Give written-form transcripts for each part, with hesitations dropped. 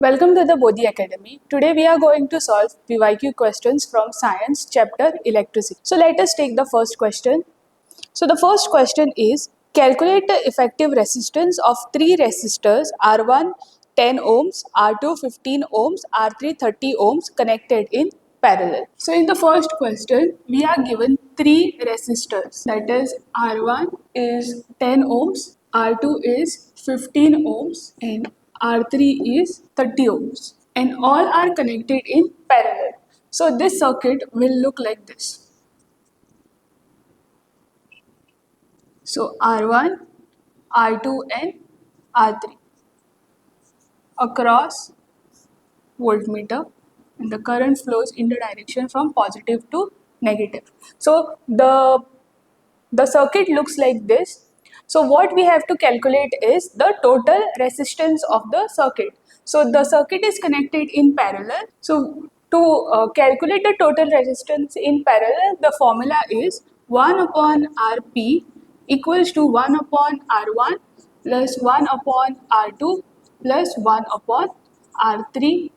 Welcome to the Bodhi Academy. Today we are going to solve PYQ questions from Science chapter Electricity. So let us take the first question. So the first question is calculate the effective resistance of three resistors R1 10 ohms, R2 15 ohms, R3 30 ohms connected in parallel. So in the first question we are given three resistors, that is R1 is 10 ohms, R2 is 15 ohms and R3 is 30 ohms, and all are connected in parallel. So this circuit will look like this. So R1, R2 and R3 across voltmeter, and the current flows in the direction from positive to negative. So the circuit looks like this. So what we have to calculate is the total resistance of the circuit. So the circuit is connected in parallel. So to calculate the total resistance in parallel, the formula is 1 upon Rp equals to 1 upon R1 plus 1 upon R2 plus 1 upon R3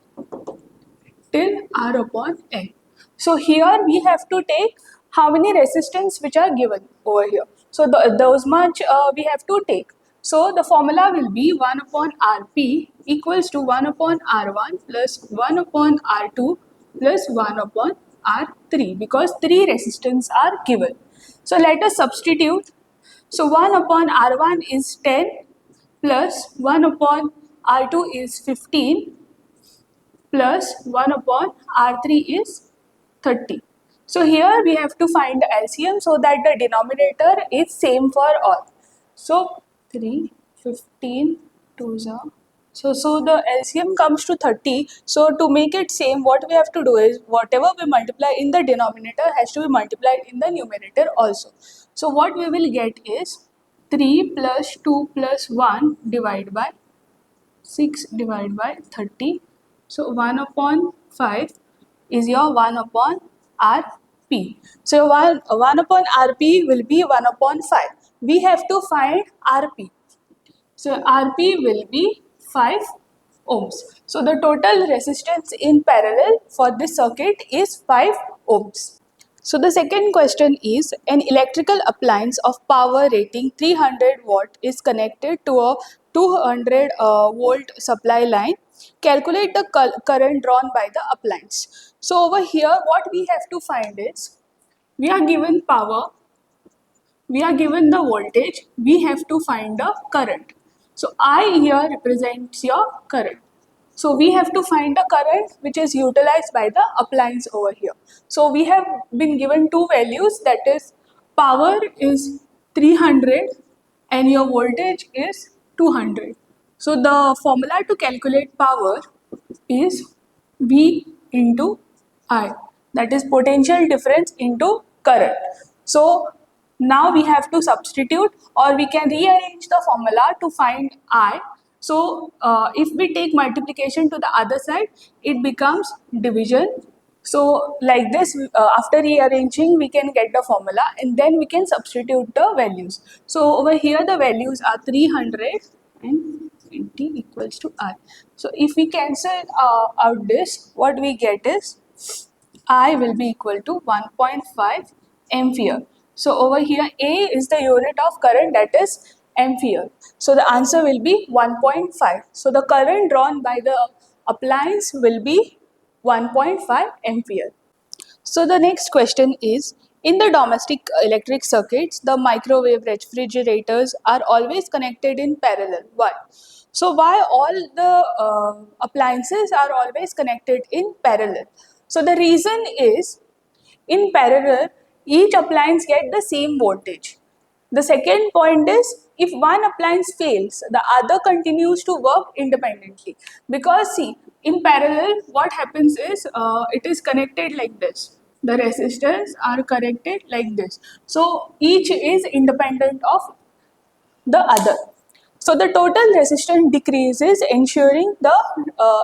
till R upon N. So here we have to take how many resistance which are given over here. So those much we have to take. So the formula will be 1 upon Rp equals to 1 upon R1 plus 1 upon R2 plus 1 upon R3, because three resistance are given. So let us substitute. So 1 upon R1 is 10 plus 1 upon R2 is 15 plus 1 upon R3 is 30. So here we have to find the LCM so that the denominator is same for all. So 3, 15, 2 0. So the LCM comes to 30. So to make it same, what we have to do is whatever we multiply in the denominator has to be multiplied in the numerator also. So what we will get is 3 plus 2 plus 1 divided by 6 divided by 30. So 1 upon 5 is your 1 upon Rp. So 1 upon Rp will be 1 upon 5. We have to find Rp. So Rp will be 5 ohms. So the total resistance in parallel for this circuit is 5 ohms. So the second question is an electrical appliance of power rating 300 watt is connected to a 200 volt supply line. Calculate the current drawn by the appliance. So over here what we have to find is we are given power, we are given the voltage, we have to find the current. So I here represents your current. So we have to find the current which is utilized by the appliance over here. So we have been given two values, that is power is 300 and your voltage is 200. So the formula to calculate power is V into I, that is potential difference into current. So now we have to substitute, or we can rearrange the formula to find I. So if we take multiplication to the other side, it becomes division. So like this, after rearranging, we can get the formula and then we can substitute the values. So over here the values are 300 and 20 equals to I. So if we cancel out this, what we get is I will be equal to 1.5 ampere. So over here A is the unit of current, that is ampere. So the answer will be 1.5. So the current drawn by the appliance will be 1.5 ampere. So the next question is, in the domestic electric circuits, the microwave refrigerators are always connected in parallel. Why? So why all the appliances are always connected in parallel? So the reason is, in parallel, each appliance get the same voltage. The second point is, if one appliance fails, the other continues to work independently. Because see, in parallel, what happens is, it is connected like this. The resistors are connected like this. So each is independent of the other. So the total resistance decreases, ensuring the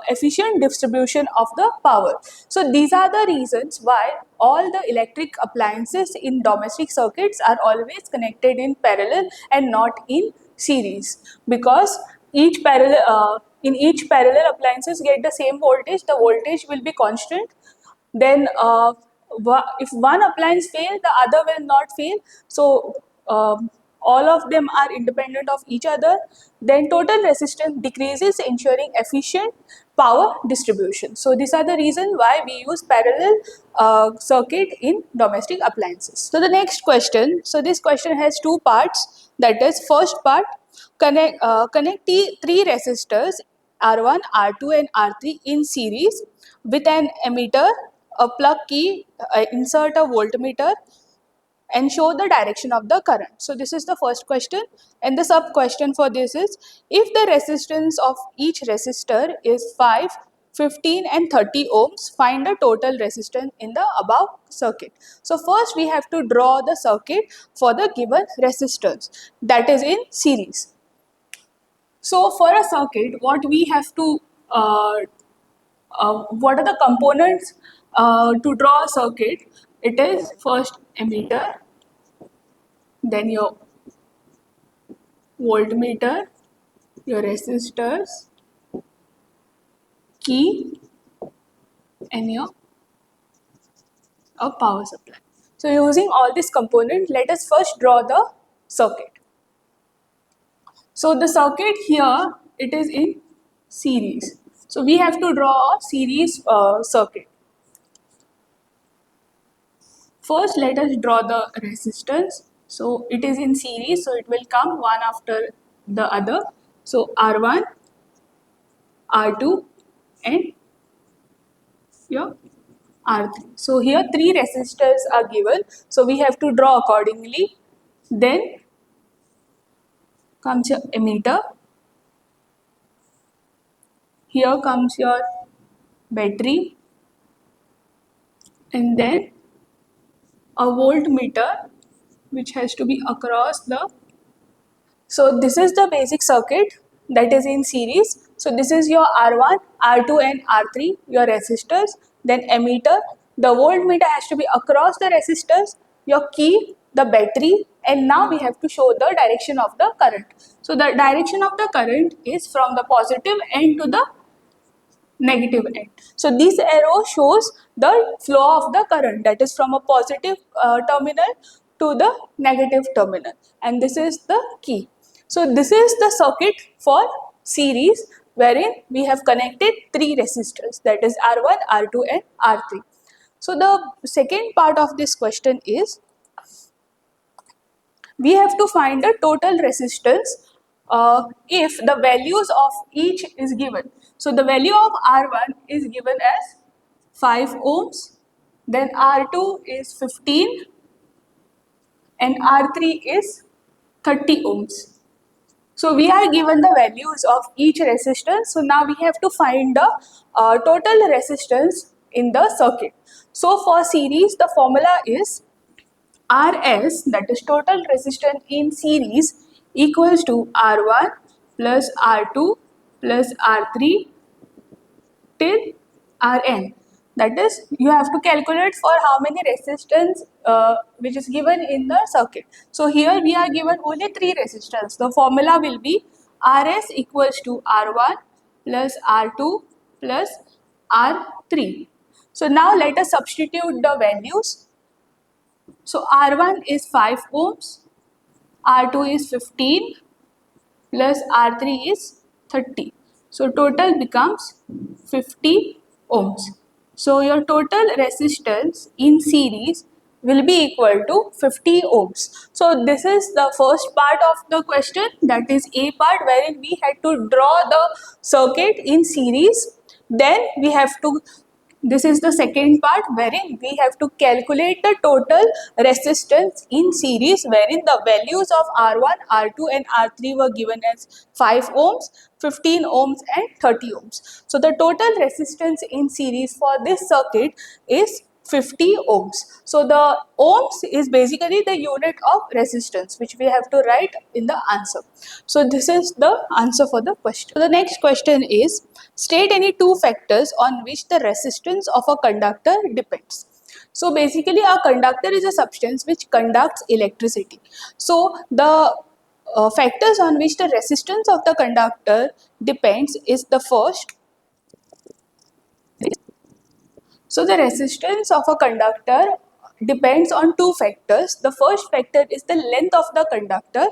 efficient distribution of the power. So these are the reasons why all the electric appliances in domestic circuits are always connected in parallel and not in series, because each parallel in each parallel appliances get the same voltage, the voltage will be constant. Then if one appliance fail, the other will not fail. So all of them are independent of each other. Then total resistance decreases, ensuring efficient power distribution. So these are the reasons why we use parallel circuit in domestic appliances. So the next question, so this question has two parts. That is, first part, connect three resistors R1, R2 and R3 in series with an emitter, a plug key, insert a voltmeter and show the direction of the current. So this is the first question, and the sub question for this is, if the resistance of each resistor is 5, 15 and 30 ohms, find the total resistance in the above circuit. So first we have to draw the circuit for the given resistors, that is in series. So for a circuit, what we have to what are the components to draw a circuit? It is first emitter, then your voltmeter, your resistors, key, and your power supply. So using all these components, let us first draw the circuit. So the circuit here, it is in series. So we have to draw a series circuit. First, let us draw the resistance. So it is in series, so it will come one after the other. So R1, R2 and your R3. So here three resistors are given. So we have to draw accordingly. Then comes your emitter. Here comes your battery. And then a voltmeter which has to be across the. So this is the basic circuit that is in series. So this is your R1, R2 and R3, your resistors, then emitter. The voltmeter has to be across the resistors, your key, the battery, and now we have to show the direction of the current. So the direction of the current is from the positive end to the negative end. So this arrow shows the flow of the current, that is from a positive terminal to the negative terminal, and this is the key. So this is the circuit for series wherein we have connected three resistors, that is R1, R2 and R3. So the second part of this question is, we have to find the total resistance if the values of each is given. So the value of R1 is given as 5 ohms, then R2 is 15 and R3 is 30 ohms. So we are given the values of each resistance. So now we have to find the total resistance in the circuit. So for series, the formula is Rs, that is total resistance in series, equals to R1 plus R2 plus R3 till Rn. That is, you have to calculate for how many resistance which is given in the circuit. So here we are given only three resistance. The formula will be Rs equals to R1 plus R2 plus R3. So now let us substitute the values. So R1 is 5 ohms, R2 is 15 plus R3 is 30. So total becomes 50 ohms. So your total resistance in series will be equal to 50 ohms. So this is the first part of the question, that is A part, wherein we had to draw the circuit in series. Then we have to, this is the second part wherein we have to calculate the total resistance in series, wherein the values of R1, R2 and R3 were given as 5 ohms, 15 ohms and 30 ohms. So the total resistance in series for this circuit is 50 ohms. So the ohms is basically the unit of resistance which we have to write in the answer. So this is the answer for the question. So the next question is, state any two factors on which the resistance of a conductor depends. So basically a conductor is a substance which conducts electricity. So the factors on which the resistance of the conductor depends is the first. So the resistance of a conductor depends on two factors. The first factor is the length of the conductor.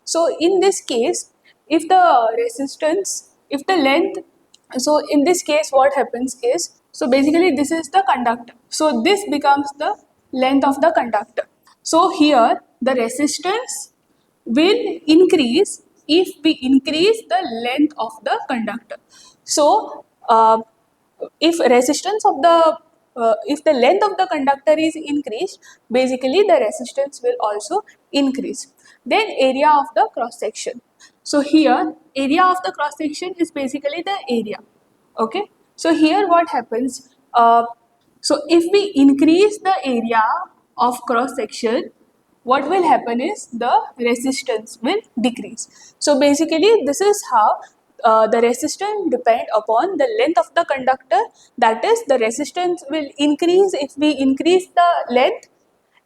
So in this case, if the resistance, if the length, so in this case what happens is, so basically this is the conductor. So this becomes the length of the conductor. So here the resistance will increase if we increase the length of the conductor. So if resistance of the if the length of the conductor is increased, basically the resistance will also increase. Then area of the cross section. So here area of the cross section is basically the area. Okay, so here what happens, so if we increase the area of cross section, what will happen is the resistance will decrease. So basically this is how the resistance depend upon the length of the conductor, that is the resistance will increase if we increase the length,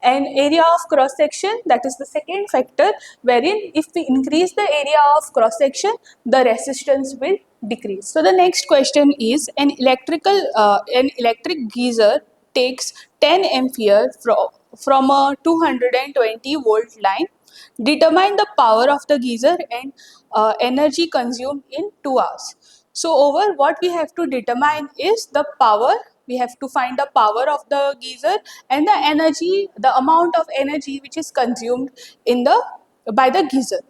and area of cross section, that is the second factor, wherein if we increase the area of cross section, the resistance will decrease. So the next question is, an electric geyser takes 10 ampere from a 220 volt line. Determine the power of the geyser and energy consumed in 2 hours. So over what we have to determine is the power. We have to find the power of the geyser and the energy, the amount of energy which is consumed in the by the geyser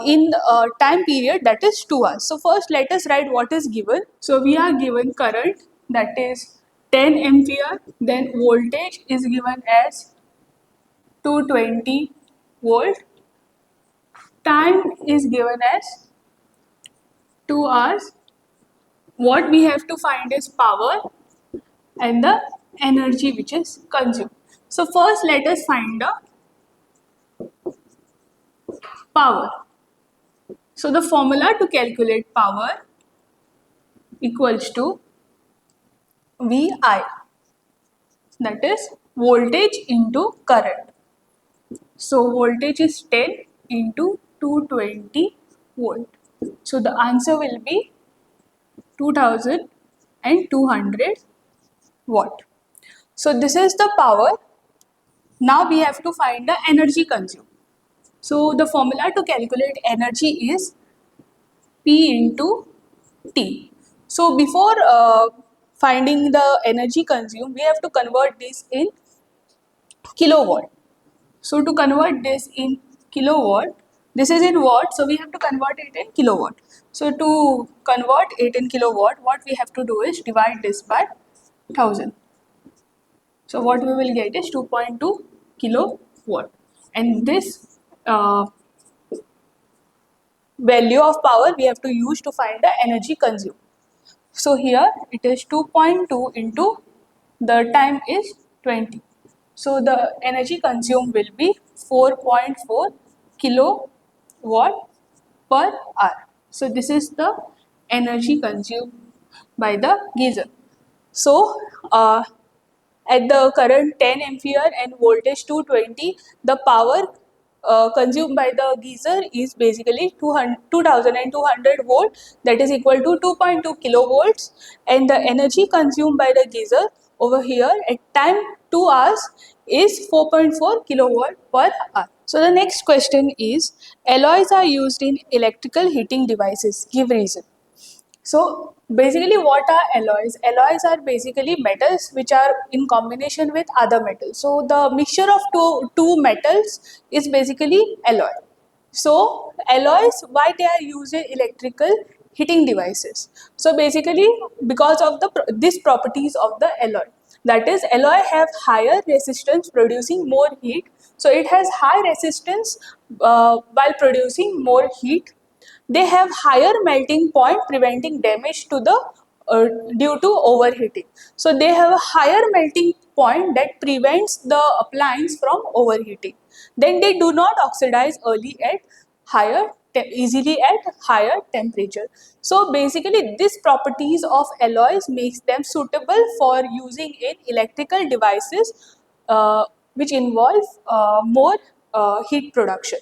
in time period, that is 2 hours. So first let us write what is given. So we are given current, that is 10 ampere, then voltage is given as 220 volt, time is given as 2 hours. What we have to find is power and the energy which is consumed. So first let us find the power. So the formula to calculate power equals to VI, that is voltage into current. So voltage is 10 into 220 volt. So the answer will be 2200 watt. So this is the power. Now we have to find the energy consumed. So the formula to calculate energy is P into T. So before finding the energy consumed, we have to convert this in kilowatt. So to convert this in kilowatt, this is in watt, so we have to convert it in kilowatt. So to convert it in kilowatt, what we have to do is divide this by 1000. So what we will get is 2.2 kilowatt. And this value of power we have to use to find the energy consumed. So here it is 2.2 into the time is 20. So the energy consumed will be 4.4 kilowatt per hour. So this is the energy consumed by the geyser. So at the current 10 ampere and voltage 220, the power consumed by the geyser is basically 2200 volt, that is equal to 2.2 kilovolts, and the energy consumed by the geyser over here at time 2 hours is 4.4 kilowatt per hour. So the next question is, alloys are used in electrical heating devices, give reason. So basically what are alloys? Alloys are basically metals which are in combination with other metals. So the mixture of two metals is basically alloy. So alloys, why they are used in electrical heating devices? So basically because of these properties of the alloy. That is, alloy have higher resistance producing more heat. So it has high resistance while producing more heat. They have higher melting point preventing damage to the due to overheating. So they have a higher melting point that prevents the appliance from overheating. Then they do not oxidize easily at higher temperature. So basically these properties of alloys makes them suitable for using in electrical devices which involve more heat production.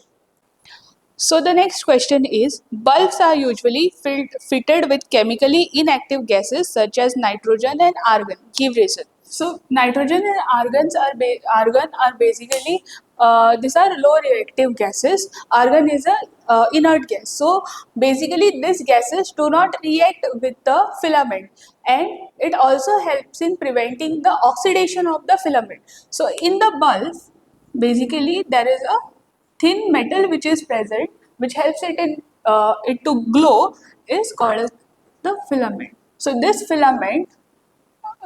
So the next question is, bulbs are usually fitted with chemically inactive gases such as nitrogen and argon. Give reason. So nitrogen and argon are basically these are low reactive gases. Argon is a inert gas. So basically these gases do not react with the filament, and it also helps in preventing the oxidation of the filament. So in the bulb, basically there is a thin metal which is present, which helps it to glow, is called as the filament. So this filament,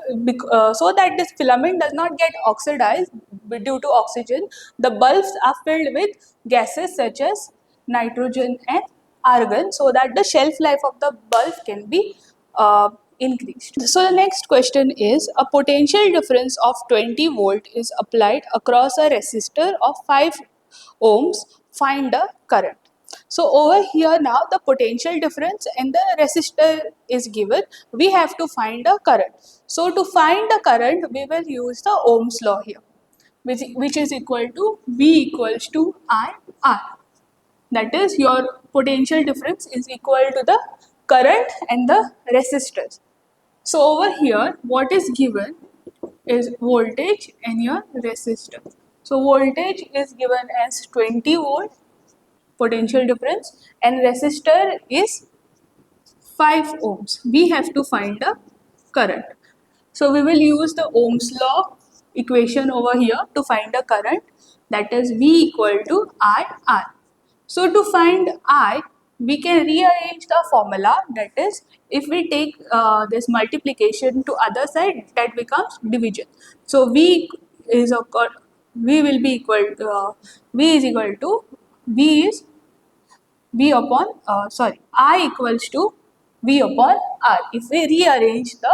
so that this filament does not get oxidized due to oxygen, the bulbs are filled with gases such as nitrogen and argon, so that the shelf life of the bulb can be increased. So the next question is, a potential difference of 20 volt is applied across a resistor of 5 ohms. Find the current. So over here now the potential difference and the resistor is given. We have to find the current. So to find the current, we will use the Ohm's law here, which is equal to V equals to I R. That is, your potential difference is equal to the current and the resistors. So over here, what is given is voltage and your resistor. So voltage is given as 20 volt potential difference, and resistor is 5 ohms. We have to find the current. So we will use the Ohm's law equation over here to find the current, that is V equal to IR. So to find I, we can rearrange the formula, that is, if we take this multiplication to other side, that becomes division. So is V will be equal to V is equal to V is V upon I equals to V upon R if we rearrange the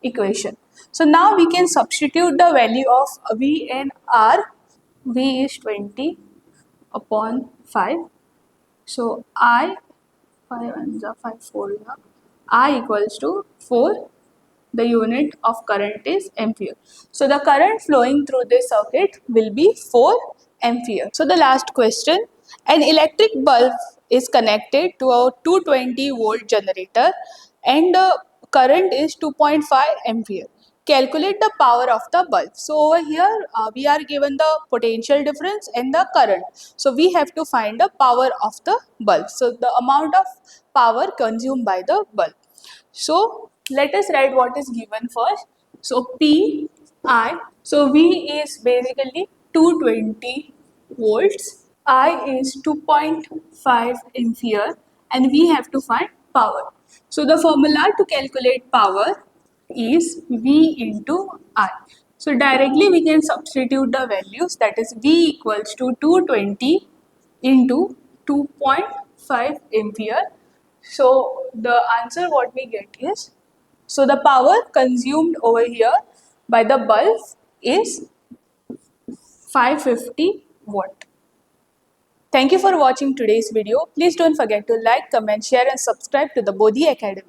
equation. So now we can substitute the value of V and R. V is 20 upon 5. So I 5 and 5 4 I equals to 4. The unit of current is ampere. So the current flowing through this circuit will be 4 ampere. So the last question, an electric bulb is connected to a 220 volt generator and the current is 2.5 ampere. Calculate the power of the bulb. So over here we are given the potential difference and the current. So we have to find the power of the bulb. So the amount of power consumed by the bulb. So let us write what is given first. So P I. So V is basically 220 volts. I is 2.5 ampere, and we have to find power. So the formula to calculate power is V into I. So directly we can substitute the values, that is V equals to 220 into 2.5 ampere. So the answer what we get is, so the power consumed over here by the bulb is 550 watt. Thank you for watching today's video. Please don't forget to like, comment, share and subscribe to the Bodhi Academy.